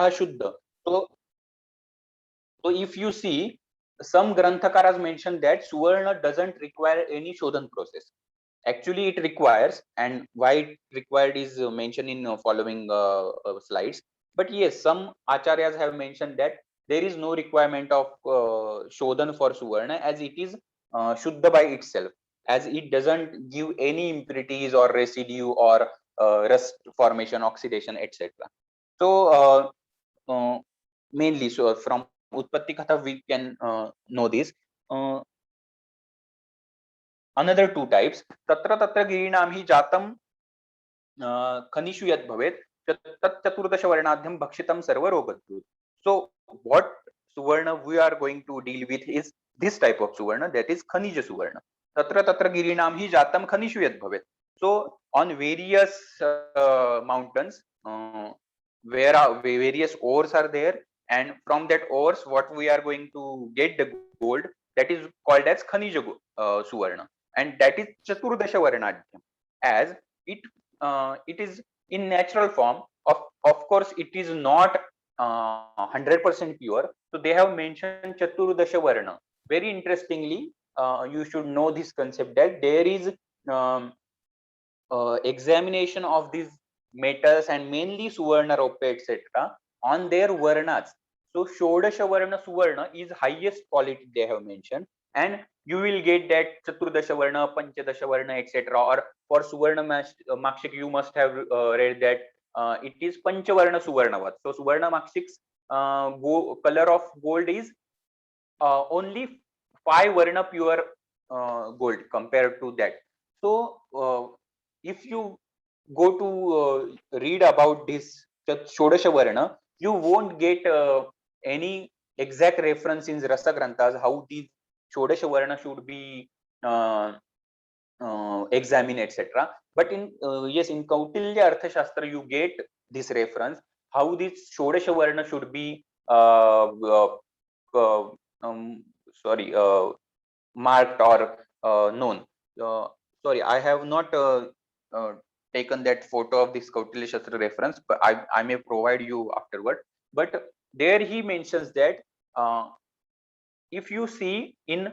Shuddha. So if you see, some Granthakaras mention that Suvarna doesn't require any Shodhan process. Actually, it requires, and why it required is mentioned in following slides. But yes, some Acharyas have mentioned that there is no requirement of Shodhan for Suvarna, as it is Shuddha by itself, as it doesn't give any impurities or residue or rust formation, oxidation, etc. So mainly, so from Utpatti Katha we can know this. Another two types. Tatra tatra girinam hi jatam खनिषु यद भवेत तत्चतुर्दश वर्णाध्यम भक्षितम सर्व रोगद्भूत. So what Suvarna we are going to deal with is this type of Suvarna, that is Khanija Suvarna. Tatra tatra girinam hi jatam khanishu yad bhavet. So on various mountains where various ores are there, and from that ores what we are going to get the gold, that is called as Khanija Suvarna, and that is Chaturdasha Varnadhyam, as it is in natural form. Of course it is not 100% pure, so they have mentioned Chaturdasha Varna. Very interestingly, you should know this concept, that there is examination of these metals and mainly Suvarna, Rupya, etc. on their Varnas. So Shodasha Varna Suvarna is highest quality they have mentioned, and you will get that Chaturdasha Varna, Panchadasha Varna, etc. Or for Suvarna Makshik, you must have read that it is Panchavarna Suvarnavat. So Suvarna Makshik's color of gold is only 5 Varna pure gold compared to that. So if you go to read about this Shodasha Varna, you won't get any exact reference in Rasa Granthas how these Shodasha Varna should be examined, etc. But in yes, in Kautilya Arthashastra you get this reference how this Shodasha Varna should be sorry marked or known. Sorry, I have not taken that photo of this Kautilya Shastra reference, but I may provide you afterward. But there he mentions that if you see in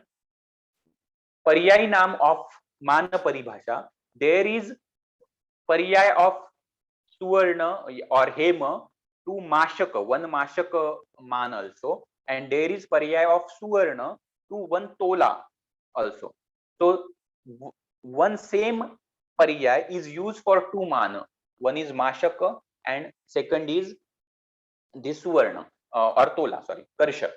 Paryay Naam of Mana Paribhasha, there is Paryay of Suvarna or Hema to Mashaka, one Mashaka man also, and there is Paryay of Suvarna to one Tola also. So one same Paryay is used for two mana. One is Mashaka and second is this Suvarna or Tola, sorry, Karsha.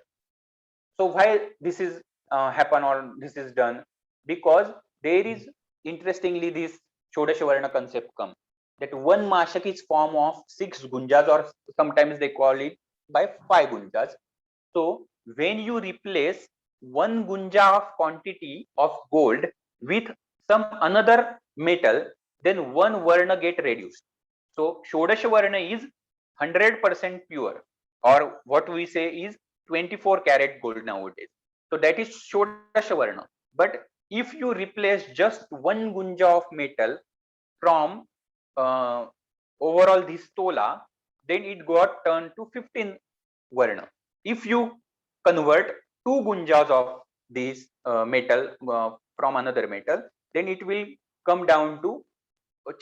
So why this is happen or this is done? Because there is interestingly this Shodasha Varna concept come, that one mashak is form of 6 gunjas, or sometimes they call it by 5 gunjas. So when you replace one gunja of quantity of gold with some another metal, then one varna get reduced. So Shodasha Varna is 100% pure, or what we say is 24 karat gold nowadays. So that is Shodasha Varna. But if you replace just one gunja of metal from overall this tola, then it got turned to 15 Varna. If you convert two gunjas of this metal from another metal, then it will come down to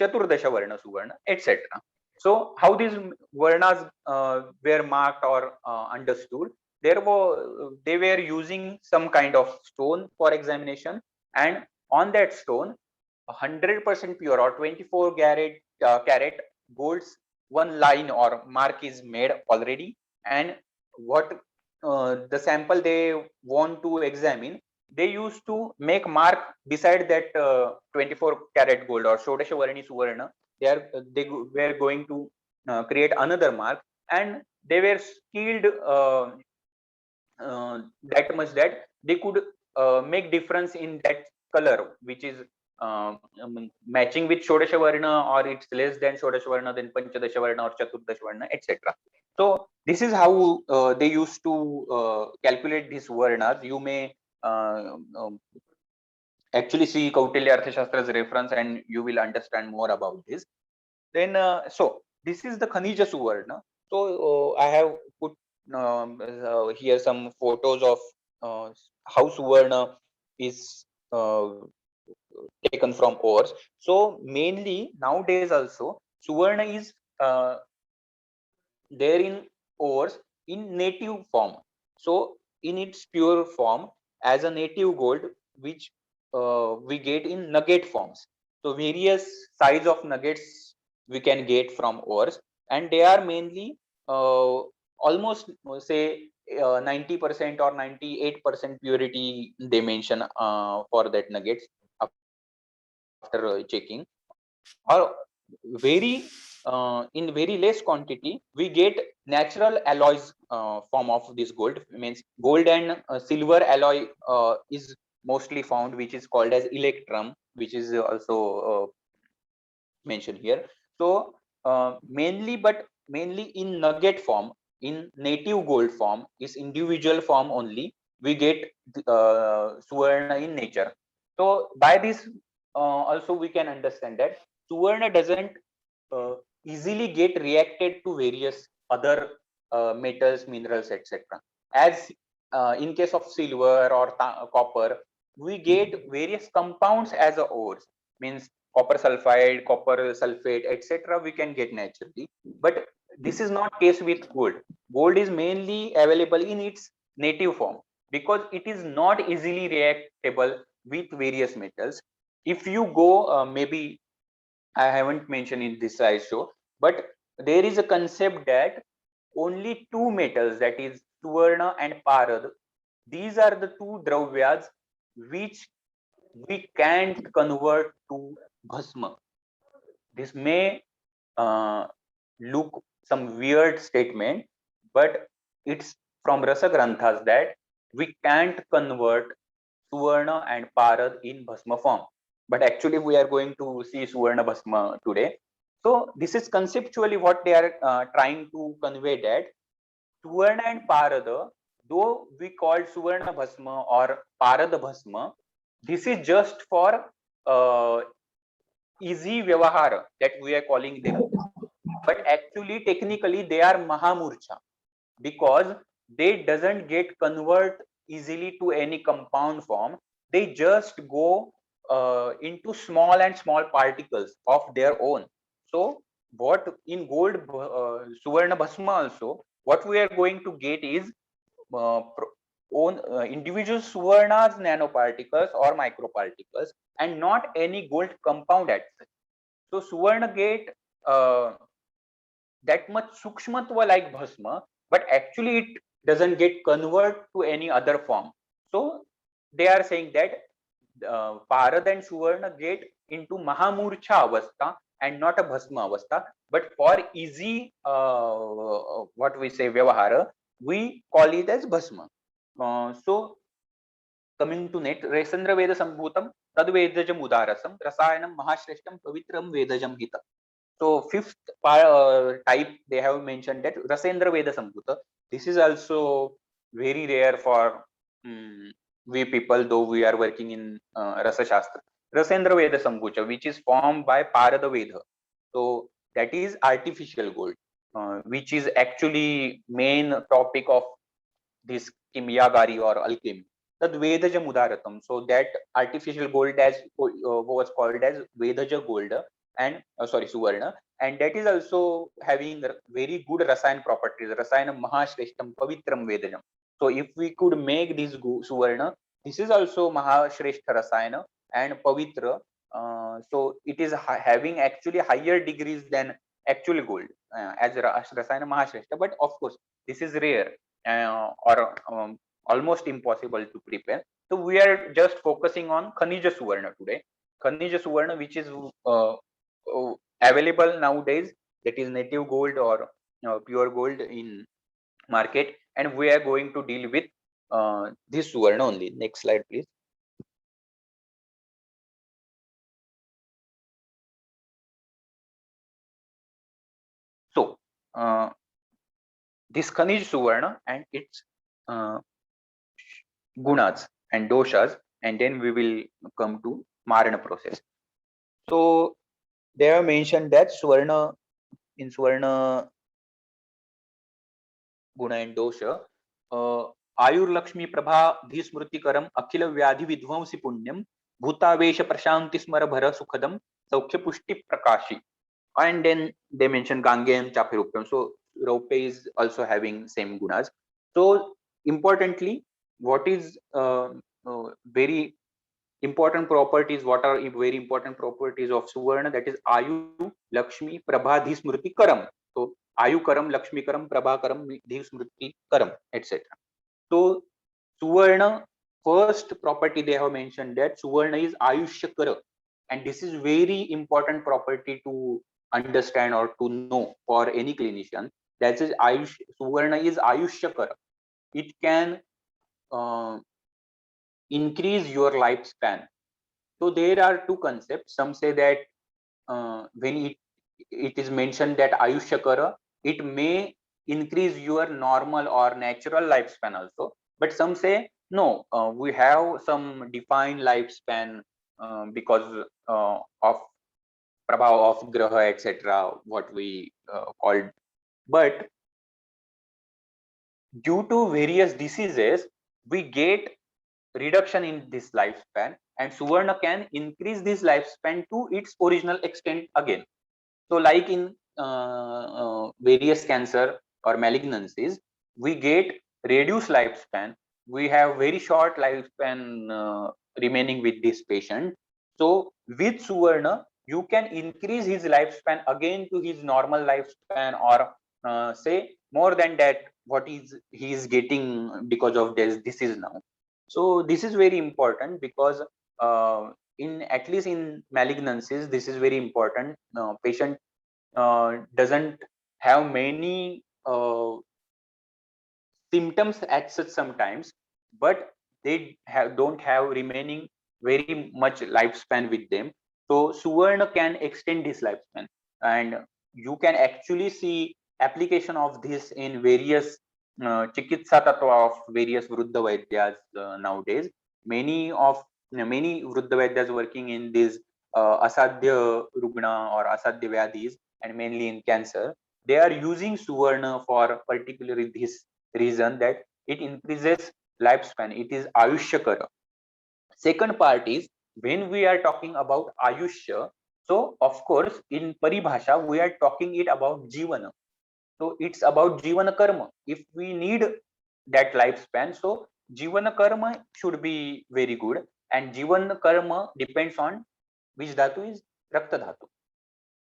Chaturdasha Varna, Suvarna, etc. So how these Varnas were marked or understood? They were using some kind of stone for examination, and on that stone 100% pure or 24 carat gold's one line or mark is made already, and what the sample they want to examine, they used to make mark beside that 24 carat gold or Shodasha Varni Suvarna. They were going to create another mark, and they were skilled that much that they could make difference in that color, which is matching with Shodasha Varna, or it's less than Shodasha Varna, then Panchadasha Varna or Chaturdasha Varna, etc. So this is how they used to calculate these Varnas. You may actually see Kautilya Arthashastra's reference and you will understand more about this. Then so this is the Khanija Suvarna. So I have put here some photos of how Suvarna is taken from ores. So mainly nowadays also Suvarna is there in ores in native form. So in its pure form as a native gold, which we get in nugget forms. So various size of nuggets we can get from ores, and they are mainly almost say 90% or 98% purity they mention for that nuggets after checking, or very in very less quantity we get natural alloys form of this gold. Means gold and silver alloy is mostly found, which is called as electrum, which is also mentioned here. So mainly in nugget form, in native gold form, is individual form only we get suvarna in nature. So by this also we can understand that suvarna doesn't uh, easily get reacted to various other metals, minerals, etc. As in case of silver or copper, we get various compounds as a ores. Means copper sulfide, copper sulfate, etc. we can get naturally. But this is not case with gold. Gold is mainly available in its native form because it is not easily reactable with various metals. If you go maybe I haven't mentioned in this slideshow, but there is a concept that only two metals, that is Suvarna and Parad, these are the two dravyas which we can't convert to Bhasma. This may look some weird statement, but it's from Rasa Granthas that we can't convert Suvarna and Parad in Bhasma form. But actually, we are going to see Suvarna Bhasma today. So this is conceptually what they are trying to convey, that Suvarna and Parada, though we call Suvarna Bhasma or Parada Bhasma, this is just for easy Vyavahara that we are calling them. But actually, technically, they are Mahamurcha because they doesn't get convert easily to any compound form. They just go into small and small particles of their own. So what in gold Suvarna Bhasma also, what we are going to get is own individual Suvarna's nanoparticles or microparticles, and not any gold compound at such. So Suvarna get that much sukshmatva like bhasma, but actually it doesn't get convert to any other form. So they are saying that Parad and Suvarna get into Mahamurcha avastha and not a bhasma avastha. But for easy, what we say, Vyavahara, we call it as bhasma. So coming to net, Resandra Veda Sambhutam, Tadvedajam Udarasam, Rasayanam Mahashreshtam Pavitram Vedajam Hita. So fifth type they have mentioned that Rasendra Veda Sambhuta. This is also very rare for we people, though we are working in Rasa Shastra. Rasendra Veda Sambhucha, which is formed by Parada Veda. So that is artificial gold, which is actually main topic of this Kimyagari or alchemy. That Vedaja Mudaratam. So that artificial gold as was called as Vedaja gold and sorry Suvarna, and that is also having very good rasayan properties. Rasayanam Mahashreshtam Pavitram Vedajam. So if we could make this Suvarna, this is also Mahashreshta Rasayana and Pavitra. So it is having actually higher degrees than actual gold as Rasayana Mahashreshta. But of course, this is rare or almost impossible to prepare. So we are just focusing on Khanija Suvarna today. Khanija Suvarna, which is available nowadays, that is native gold or pure gold in market, and we are going to deal with this Suvarna only. Next slide, please. So this Khanij Suvarna and its gunas and doshas, and then we will come to Marana process. So they have mentioned that Swarna in Swarna guna and dosha, Ayur Lakshmi Prabha Dhismrutikaram Akhila Vyadhi Vidvamsi Punyam Bhutavesha Prashanti Smara Bhara Sukhadam Saukhya Pushti Prakashi. And then they mention Gange and Chapirupam. So Rope is also having same gunas. So importantly, what is very important properties, what are very important properties of Suvarna, that is Ayu, Lakshmi, Prabha, Dhismriti, Karam. So Ayu Karam, Lakshmi Karam, Prabha Karam, Dhismriti, Karam, etc. So Suvarna, first property they have mentioned that Suvarna is Ayushya Kara, and this is very important property to understand or to know for any clinician. That is Suvarna is Ayushya Kara. It can increase your lifespan. So there are two concepts. Some say that when it is mentioned that Ayushya Kara, it may increase your normal or natural lifespan also. But some say no, we have some defined lifespan because of prabhav of graha, etc. What we called. But due to various diseases, we get reduction in this lifespan, and Suvarna can increase this lifespan to its original extent again. So like in various cancer or malignancies, we get reduced lifespan. We have very short lifespan remaining with this patient. So with Suvarna, you can increase his lifespan again to his normal lifespan, or say more than that what he is getting because of this disease now. So this is very important because in at least in malignancies, this is very important. Patient doesn't have many symptoms at such sometimes, but they don't have remaining very much lifespan with them. So Suvarna can extend this lifespan, and you can actually see application of this in various chikitsa tattva of various Vruddha Vaidyas nowadays. Many Vruddha Vaidyas working in these asadhya rugna or asadhya vyadhis, and mainly in cancer, they are using Suvarna for particularly this reason, that it increases lifespan. It is Ayushya. Second part is, when we are talking about Ayushya, so of course in Paribhasha we are talking it about Jivana. So it's about Jivana Karma. If we need that lifespan, so Jivana Karma should be very good, and Jivana Karma depends on which dhatu is Rakta dhatu.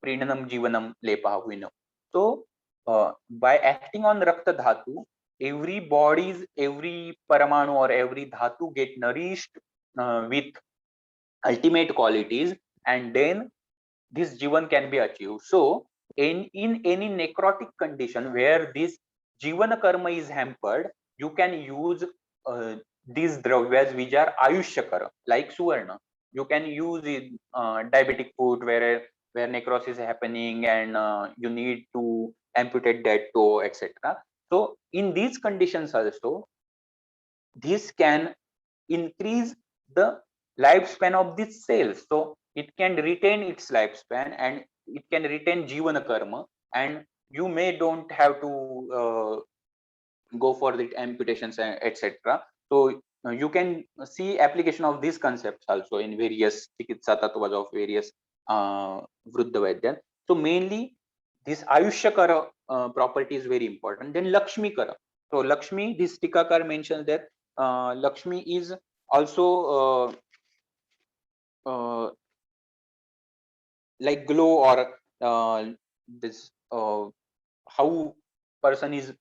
Prinanam Jivanam Lepa, we know. So by acting on Rakta dhatu, every paramanu or every dhatu get nourished with ultimate qualities, and then this jivan can be achieved. So in any necrotic condition where this jivana karma is hampered, you can use these dravyas which are ayushyakara, like suvarna. You can use it diabetic foot where necrosis is happening, and you need to amputate that toe, etc. So in these conditions also, this can increase the lifespan of these cells. So it can retain its lifespan, and it can retain jivana karma, and you may don't have to go for the amputations, etc. So you can see application of these concepts also in various chikitsa tattvas of various vruddha vaidya. So mainly this ayushya kara property is very important. Then lakshmi kara. So lakshmi, this tikakar mentions that lakshmi is also like glow, or this how person is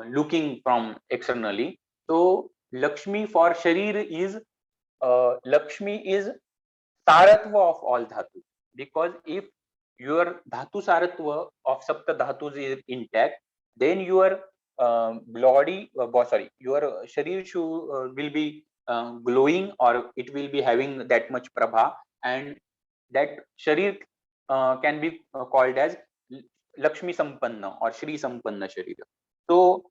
looking from externally. So Lakshmi for Sharir is Lakshmi is Saratva of all dhatus, because if your dhatu Saratva of Sapta dhatus is intact, then your body, sorry, your Sharir will be glowing, or it will be having that much prabha, and that Sharir can be called as Lakshmi Sampanna or Shri Sampanna Sharira. So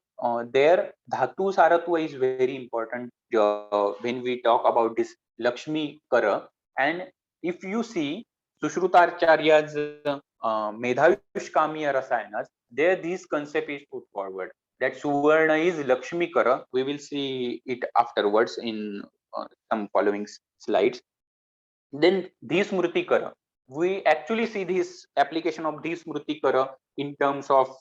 there Dhatu Saratva is very important when we talk about this Lakshmi Kara. And if you see, Sushrutarcharya's Medhavishkamiya Rasayanas, there this concept is put forward that Suvarna is Lakshmi Kara. We will see it afterwards in some following slides. Then this Smriti Kara, we actually see this application of this Smriti Kara in terms of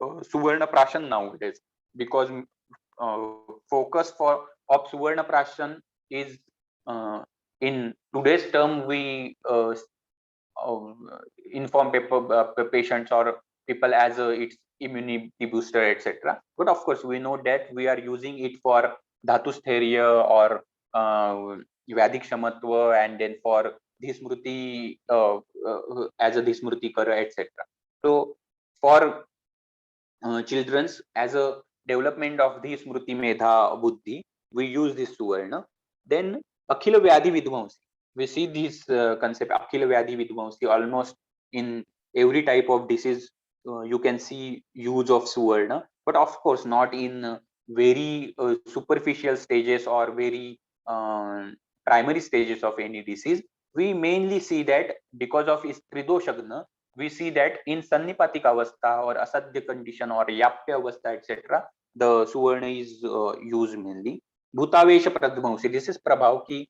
Suvarna Prashan nowadays, because focus of Suvarna Prashan is in today's term we uh, inform patients or people as its immunity booster, etc. But of course, we know that we are using it for dhatusthairia or Vedic shamatva, and then for dhismruti as a dhismruti kara, etc. So for children's as a development of the smruti medha buddhi, we use this suvarna. Then akhila vyadhi vidvamsi, we see this concept akhila vyadhi vidvamsi almost in every type of disease. You can see use of suvarna, but of course not in very superficial stages or very primary stages of any disease. We mainly see that because of its tridoshagna, we see that in Sannipatik Avastha or Asadhya condition or Yapya Avastha, etc., the Suvarna is used mainly. Bhutavesha Pradvamsi, this is Prabhav ki,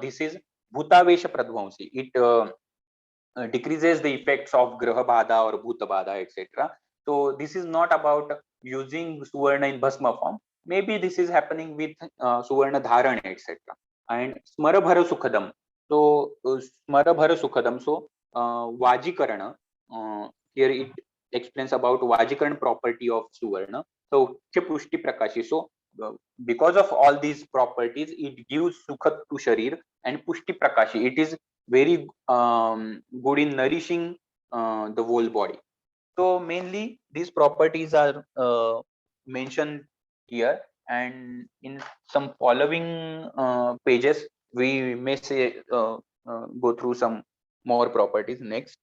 this is Bhutavesha Pradvamsi. It decreases the effects of Graha Bada or Bhuta Bada, etc. So this is not about using Suvarna in Bhasma form. Maybe this is happening with Suvarna Dharan, etc. And Smarabhara Sukhadam. So Smarabhara Sukhadam. So Vajikarana, here it explains about Vajikarana property of Suvarna. So Pushti Prakashi. So because of all these properties, it gives Sukhat to Sharir and Pushti Prakashi. It is very good in nourishing the whole body. So mainly these properties are mentioned here, and in some following pages we may say go through some more properties next.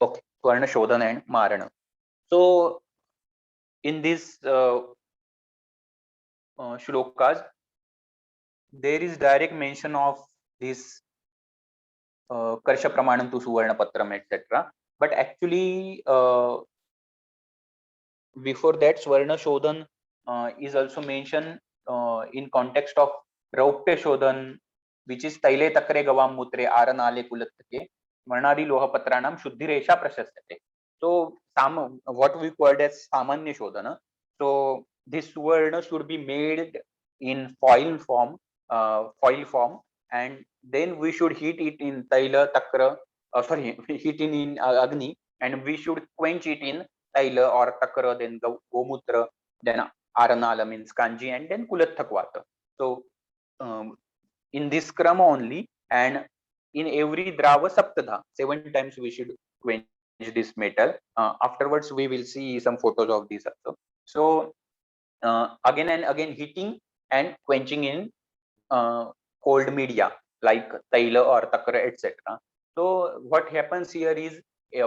Okay, Swarna, Shodhan and Marana. So in this shlokas, there is direct mention of this Karsha Pramanam to Suvarna Patram, etc. But actually, before that, Swarna Shodhan is also mentioned in context of Raupya Shodhan, which is Taile Takre Gavam Mutre Aranale Kulatake, Varnadi Lohapatranam Shuddhiresha Prashastate. So, what we called as Samanya Shodhana. So, this Suvarna should be made in foil form, and then we should heat it in Taila Takra, heat in Agni, and we should quench it in Taila or Takra, then Gomutra, then Aranala means Kanji, and then Kulathak. So, in this krama only, and in every Drava Saptadha, 7 times we should quench this metal. Afterwards, we will see some photos of this also. So, again and again, heating and quenching in cold media like Taila or Takra, etc. So, what happens here is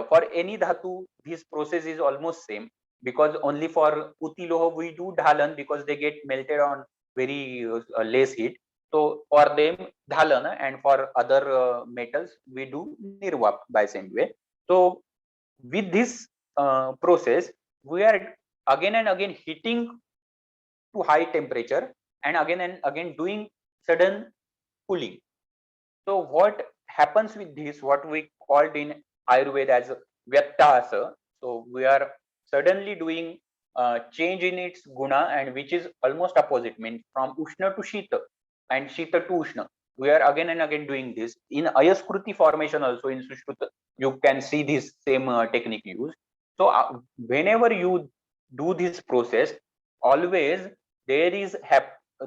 for any dhatu, this process is almost same, because only for Uti Loha we do dhalan because they get melted on very less heat. So for them dhalan, and for other metals we do nirvap by same way. So with this process, we are again and again heating to high temperature and again doing sudden cooling. So what happens with this, what we called in Ayurveda as Vyattasa, so we are suddenly doing change in its guna, and which is almost opposite, means from Ushna to Shita and Shita to Ushna. We are again and again doing this. In Ayaskruti formation also in Sushruta, you can see this same technique used. So whenever you do this process, always there is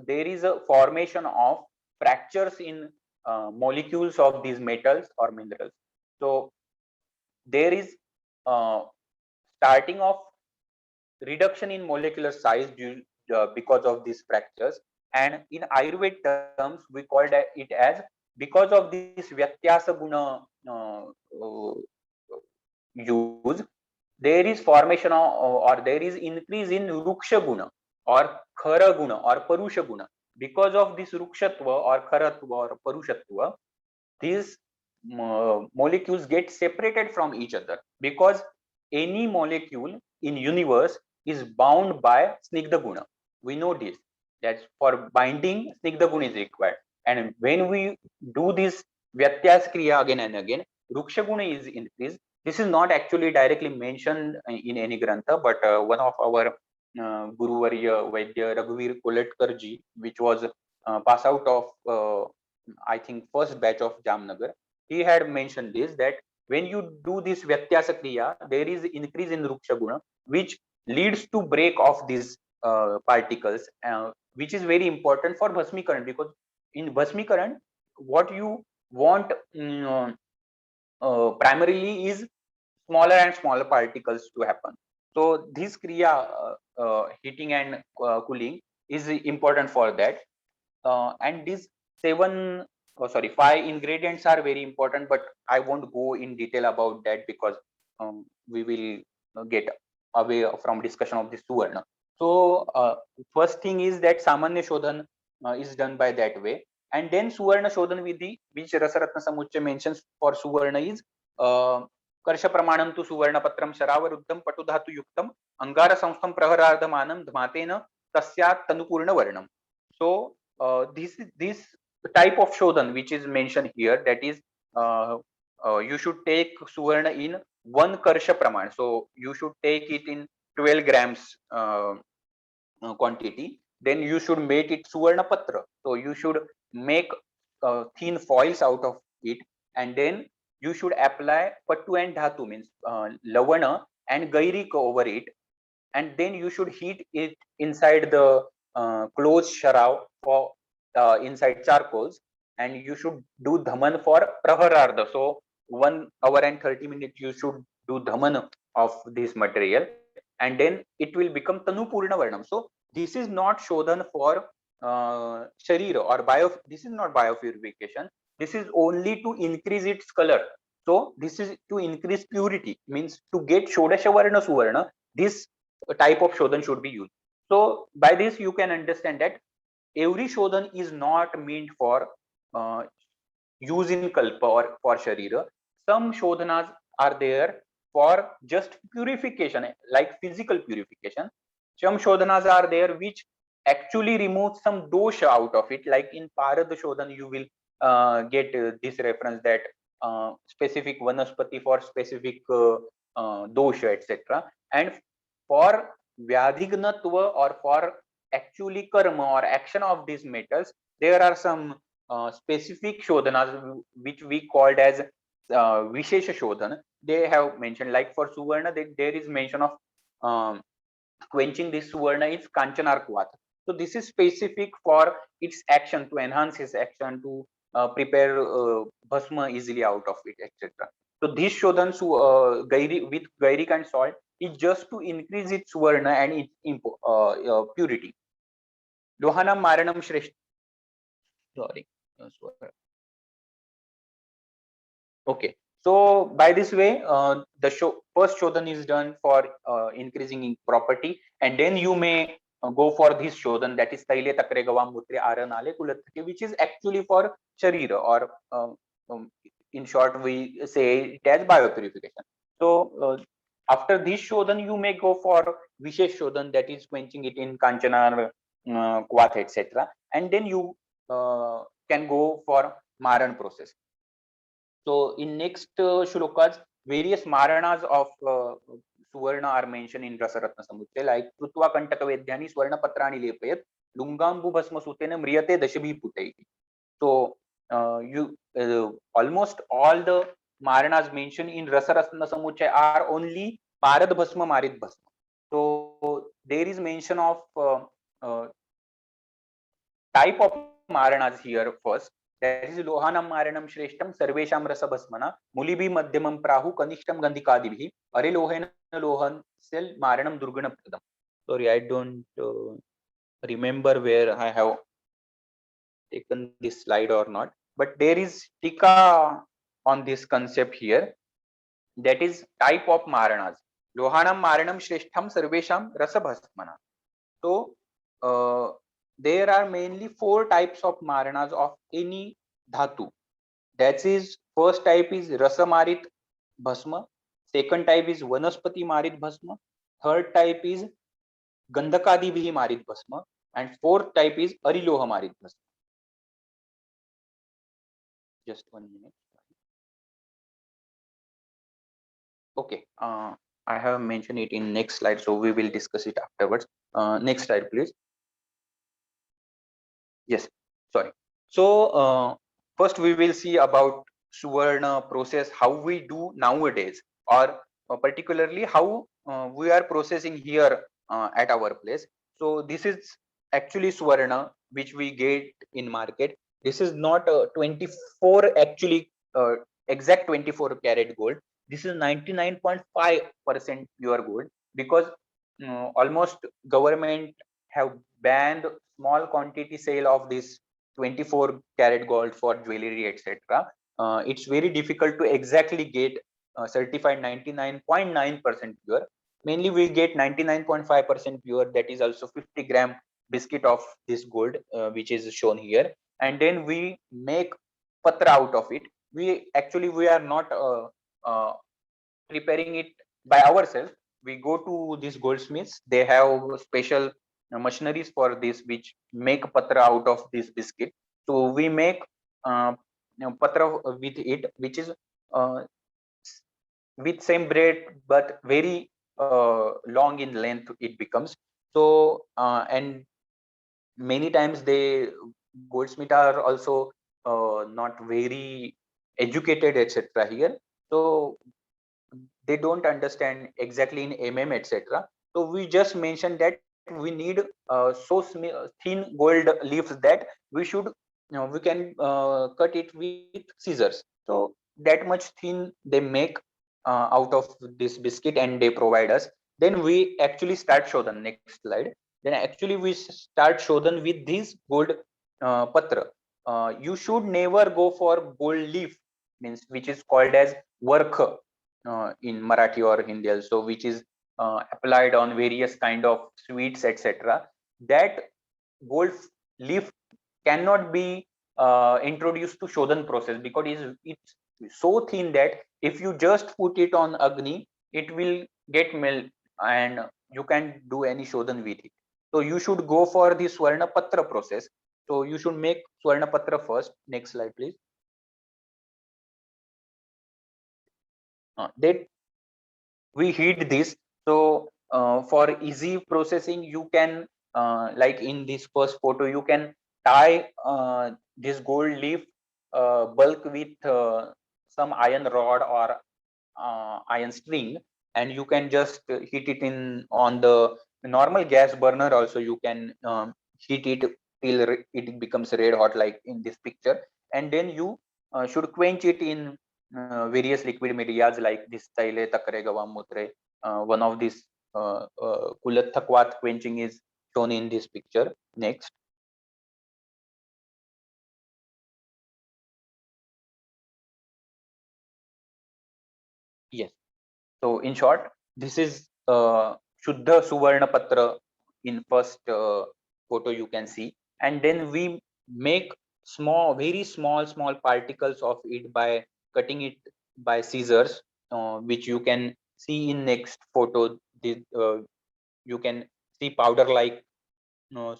there is a formation of fractures in molecules of these metals or minerals. So there is uh, starting of reduction in molecular size because of these fractures, and in Ayurveda terms we call it as because of this Vyatyasa guna use, there is formation of, or there is increase in ruksha guna or khara guna or parusha guna. Because of this rukshatva or kharatva or parushatva, these molecules get separated from each other, because any molecule in universe is bound by snigdha guna. We know this, that for binding snigdha guna is required, and when we do this vyatyas kriya again and again, ruksha guna is increased. This is not actually directly mentioned in any grantha, but one of our Guru Varya Vaidya Raghuveer Koletkar ji, which was pass out of I think first batch of Jamnagar, he had mentioned this, that when you do this Vyatyasa Kriya, there is increase in Ruksha Guna, which leads to break of these particles, which is very important for Bhasmikaran, because in Bhasmikaran, what you want primarily is smaller and smaller particles to happen. So this Kriya, heating and cooling, is important for that. And these five ingredients are very important, but I won't go in detail about that, because we will get away from discussion of this Swarna. So first thing is that Samanya Shodhan is done by that way, and then Suvarna Shodhan Vidhi, which Rasaratna Samuchya mentions for Suvarna, is कर्ष प्रमाणम तु सुवर्ण पत्रम शरावरुद्धम पटुधातु युक्तम अंगार संस्थम प्रहरार्धमानम धमातेन तस्यात् तनुपूर्ण वर्णम. So this type of shodhan which is mentioned here, that is you should take suvarna in 1 karsha praman, so you should take it in 12 grams quantity. Then you should make it suvarna patra, so you should make thin foils out of it, and then you should apply pattu and dhatu, means lavana and gairika over it, and then you should heat it inside the closed sharav for inside charcoals, and you should do dhaman for praharardha. So 1 hour and 30 minutes you should do dhaman of this material, and then it will become tanupurna varnam. So this is not shodhan for sharira or this is not biopurification. This is only to increase its color. So this is to increase purity, means to get shodasha varna suvarna, this type of shodhan should be used. So by this you can understand that every shodhan is not meant for use in kalpa or for sharira. Some shodhanas are there for just purification, like physical purification. Some shodhanas are there which actually remove some dosh out of it, like in parad shodhan you will get this reference, that specific vanaspati for specific dosha, etc. And for vyadhignatva, or for actually karma or action of these metals, there are some specific shodhanas which we called as vishesha shodhan. They have mentioned, like for suvarna, there is mention of quenching this suvarna is kanchanar kvata. So this is specific for its action, to enhance its action, to prepare bhasma easily out of it, etc. So this shodhan with gairic and salt is just to increase its suvarna and its purity. Lohanam maranam shreshth. Sorry. Okay. So by this way, the first shodhan is done for increasing in property, and then you may go for this shodhan, that is taile takre gavam mutre aranale kulathake, which is actually for sharira, or in short we say it as biopurification. So after this shodhan you may go for vishesh shodhan, that is quenching it in kanchana, kwath, etc. And then you can go for maran process. So in next shlokas, various maranas of Suvarna are mentioned in Rasaratna Samuchya, like Krutva Kantaka Vedyani Swarna Patrani Lepayat Lungambu Bhasma Sutena Mriyate Dashabhi Putai. So you almost all the maranas mentioned in Rasaratna Samuchya are only Parad Bhasma Marit Bhasma. So there is mention of type of maranas here first. That is lohanam maranam shreshtam sarvesham rasa bhasmana mulibhi madhyamam prahu kanishtam gandhikadibhi are lohena lohan sel maranam durgana pradam. Sorry, I don't remember where I have taken this slide or not, but there is tika on this concept here. that is type of maranas. Lohanam maranam shreshtham sarvesham rasabhasmana. So there are mainly 4 types of maranas of any dhatu. That is, first type is rasamarit bhasma, second type is vanaspati marit bhasma, third type is gandhakadibhi marit bhasma, and fourth type is ariloha marit bhasma. Just 1 minute. Okay, I have mentioned it in next slide, so we will discuss it afterwards. Next slide, please. Yes, sorry. So first we will see about Swarna process, how we do nowadays, or particularly how we are processing here at our place. So this is actually Swarna which we get in market. This is not 24 actually exact 24 karat gold. This is 99.5% pure gold, because almost government have banned small quantity sale of this 24 karat gold for jewelry, etc. It's very difficult to exactly get certified 99.9% pure. Mainly we get 99.5% pure, that is also 50-gram biscuit of this gold, which is shown here, and then we make patra out of it. We are not preparing it by ourselves. We go to these goldsmiths, they have special machineries for this, which make patra out of this biscuit. So we make uh, patra with it, which is uh, with same bread but very long in length it becomes. So and many times they goldsmith are also not very educated, etc. here. So they don't understand exactly in etc. So we just mentioned that we need thin gold leaves that we should, we can cut it with scissors. So that much thin they make out of this biscuit and they provide us. Then we actually start shodhan. Next slide. Then actually we start shodhan with this gold patra. You should never go for gold leaf, means which is called as work in Marathi or Hindi also, which is applied on various kind of sweets, etc. That gold leaf cannot be introduced to shodhan process, because it's so thin that if you just put it on agni, it will get melt and you can do any shodhan with it. So you should go for the Swarna Patra process. So you should make Swarna Patra first. Next slide, please. That we heat this. So for easy processing, you can like in this first photo, you can tie this gold leaf bulk with some iron rod or iron string, and you can just heat it in on the normal gas burner also. You can heat it till it becomes red hot, like in this picture, and then you should quench it in various liquid medias like this taile takre gavam mutre. One of these kulat thakvat quenching is shown in this picture. Next. Yes. So in short, this is Shuddha Suvarna Patra in first photo you can see, and then we make small particles of it by cutting it by scissors, which you can see in next photo. This, you can see powder like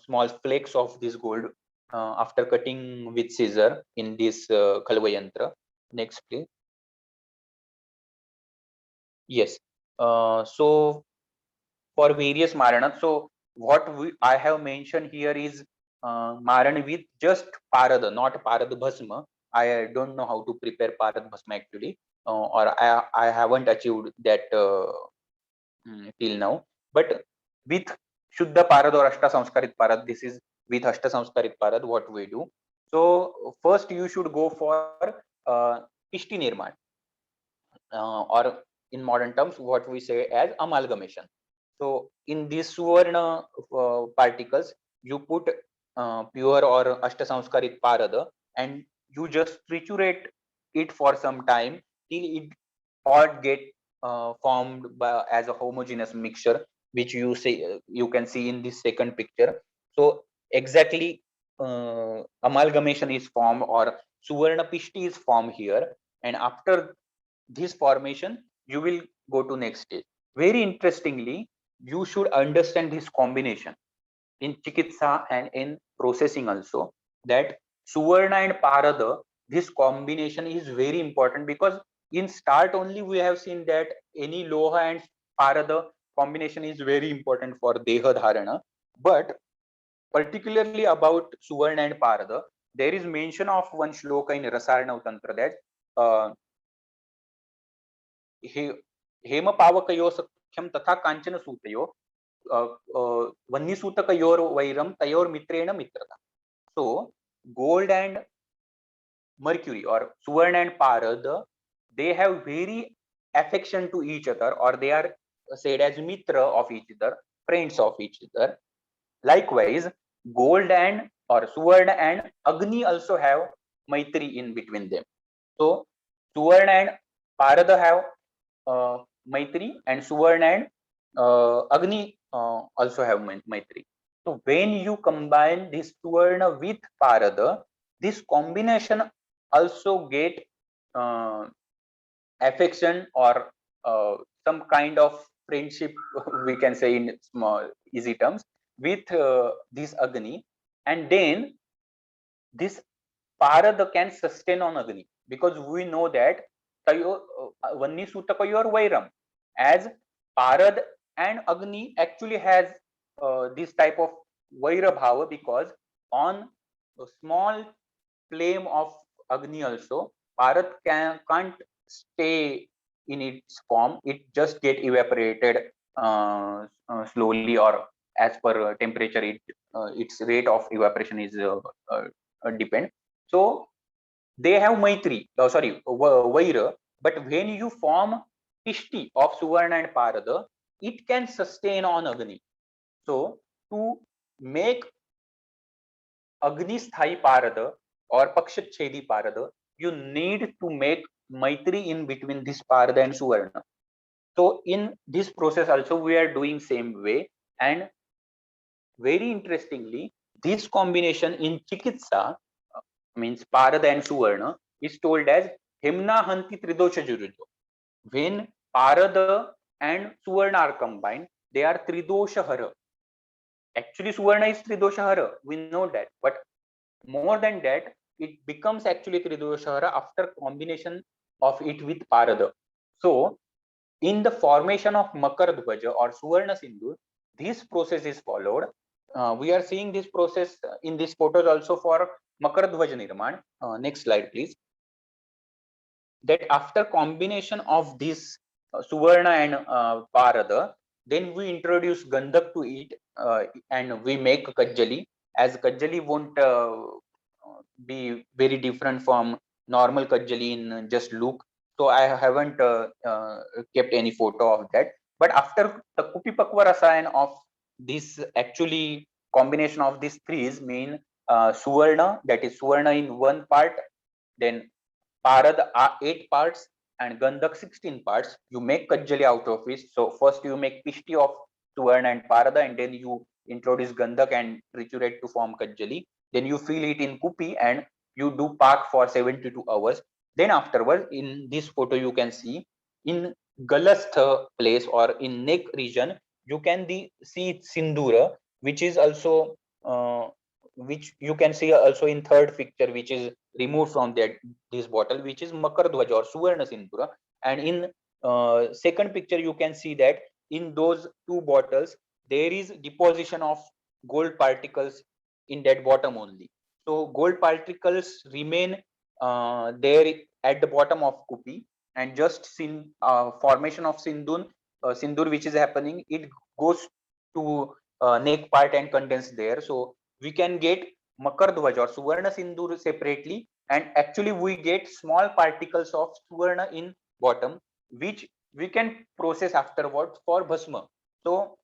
small flakes of this gold after cutting with scissor in this Khalva yantra. Next, please. Yes. So for various maranat. So I have mentioned here is maran with just parad, not parad bhasma. I don't know how to prepare parad bhasma actually, or I haven't achieved that till now. But with Shuddha Parad or Ashta Samskarit Parad, this is with Ashta Samskarit Parad what we do. So first you should go for Ishti Nirman, or in modern terms what we say as amalgamation. So in these Suvarna particles, you put pure or Ashta Samskarit Parada, and you just triturate it for some time till it pot get formed by, as a homogeneous mixture, which you can see in this second picture. So exactly amalgamation is formed, or Suvarna Pishti is formed here, and after this formation you will go to next stage. Very interestingly, you should understand this combination in chikitsa and in processing also, that Suvarna and Parada, this combination is very important, because in start only we have seen that any Loha and Parada combination is very important for Deha Dharana. But particularly about Suvarna and Parada, there is mention of one shloka in Rasarana Tantra that हेम पावकयो सख्यम तथा कांचन सूतयो वह्निसूतकयोर वैरम तयोर मित्रेण मित्रता. So gold and mercury, or Suvarna and Parad, they have very affection to each other, or they are said as mitra of each other, friends of each other. Likewise, gold and or Suvarna and Agni also have maitri in between them. So Suvarna and Parada have maitri, and Suvarna and Agni also have maitri. So when you combine this Suvarna with Parada, this combination also get uh, affection, or some kind of friendship, we can say in small easy terms, with this Agni, and then this Parada can sustain on Agni, because we know that Vanni Sutakayor Vairam, as Parad and Agni actually has this type of Vaira Bhava, because on a small flame of Agni also, Parad can't stay in its form, it just get evaporated slowly, or as per temperature, its rate of evaporation is depend. So they have maitri, vaira, but when you form tishti of Suvarna and Parada, it can sustain on Agni. So to make Agni Sthai Parada or Pakshachedi Parada, you need to make maitri in between this Parada and Suvarna. So in this process also we are doing same way, and very interestingly, this combination in Chikitsa, means Parada and Suvarna, is told as Himna Hanti Tridosha Jurujo. When Parada and Suvarna are combined, they are Tridosha Hara. Actually, Suvarna is Tridosha Hara. We know that. But more than that, it becomes actually Tridosha Hara after combination of it with Parada. So, in the formation of Makar Dhwaja or Suvarna Sindhu, this process is followed. We are seeing this process in these photos also for Makar Dhwaj Nirman. Next slide, please. That after combination of this Suvarna and Parada, then we introduce Gandhak to it, and we make Kajjali, as Kajjali won't be very different from normal Kajjali in just look. So I haven't kept any photo of that. But after the Kupi Pakwa Rasayan of this, actually combination of these threes mean Suvarna, that is Suvarna in one part, then Parad 8 parts, and Gandhak 16 parts. You make Kajjali out of it. So first you make Pishti of Suvarna and Parada, and then you introduce Gandhak and triturate to form Kajjali. Then you fill it in Kupi and you do Pak for 72 hours. Then afterwards, in this photo you can see in Galastha place or in neck region, you can see Sindura, which is also which you can see also in third picture, which is removed from that this bottle, which is Makar Dhwaj or Suvarna Sindura. And in second picture you can see that in those two bottles there is deposition of gold particles in that bottom only. So gold particles remain there at the bottom of Kupi, and just formation of Sindur which is happening, it goes to neck part and condense there. So we can get Makar Dhwaj or Suvarna Sindur separately, and actually we get small particles of Suvarna in bottom, which we can process afterwards for Bhasma. So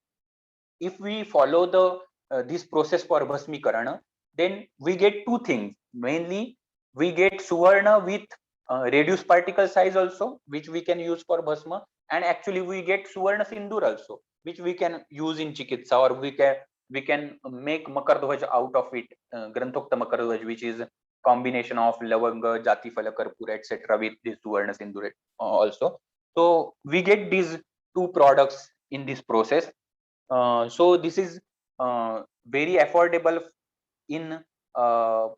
if we follow the this process for Bhasmikarana, then we get two things. Mainly, we get Suvarna with reduced particle size also, which we can use for bhasma, and actually we get suvarna sindur also, which we can use in chikitsa, or we can make makar dhwaj out of it, granthokta makar dhwaj, which is combination of lavanga, jati phala, karpura, etc. with this suvarna sindur also. So we get these two products in this process. So this is very affordable in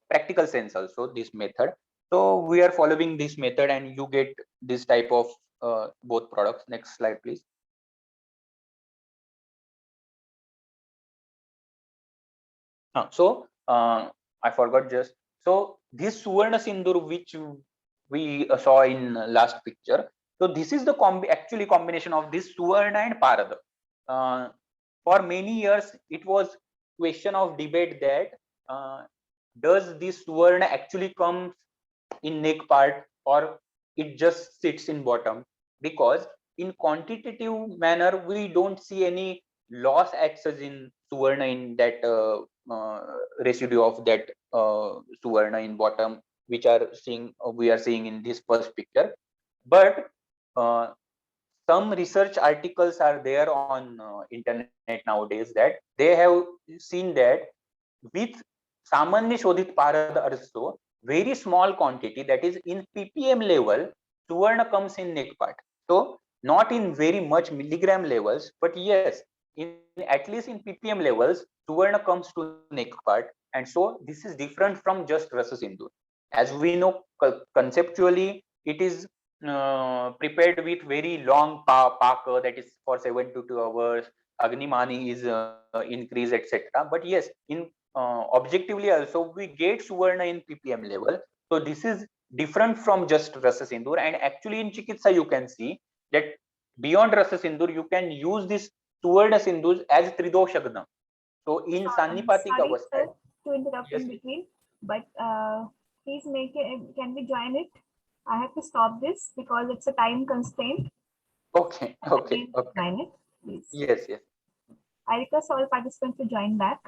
practical sense also, this method. So we are following this method and you get this type of both products. Next slide, please. So I forgot just. So this Suvarna Sindur, which we saw in last picture. So this is the actually combination of this Suvarna and Parada. For many years, it was question of debate that does this Suvarna actually comes in neck part, or it just sits in bottom, because in quantitative manner we don't see any loss access in suvarna in that residue of that suvarna in bottom, which are seeing we are seeing in this first picture. But uh, some research articles are there on internet nowadays that they have seen that with Samanya shodhit parad also, very small quantity, that is in ppm level, suvarna comes in neck part. So not in very much milligram levels, but yes, in at least in ppm levels, suvarna comes to neck part. And so this is different from just rasa sindur. As we know, conceptually it is prepared with very long pak, that is for 7 to 2 hours. Agnimani is increased, etc. But yes, in objectively also we get suvarna in ppm level. So this is different from just rasa sindur. And actually in chikitsa you can see that beyond rasa sindur you can use this suvarna sindur as tridoshagna. So in sannipatik Sorry, avastha. sir, to interrupt Yes, in yes. between, but please make it. Can we join it? I have to stop this because it's a time constraint. Okay, okay, Again, okay. join it, please. Yes, yes. I request all participants to join back.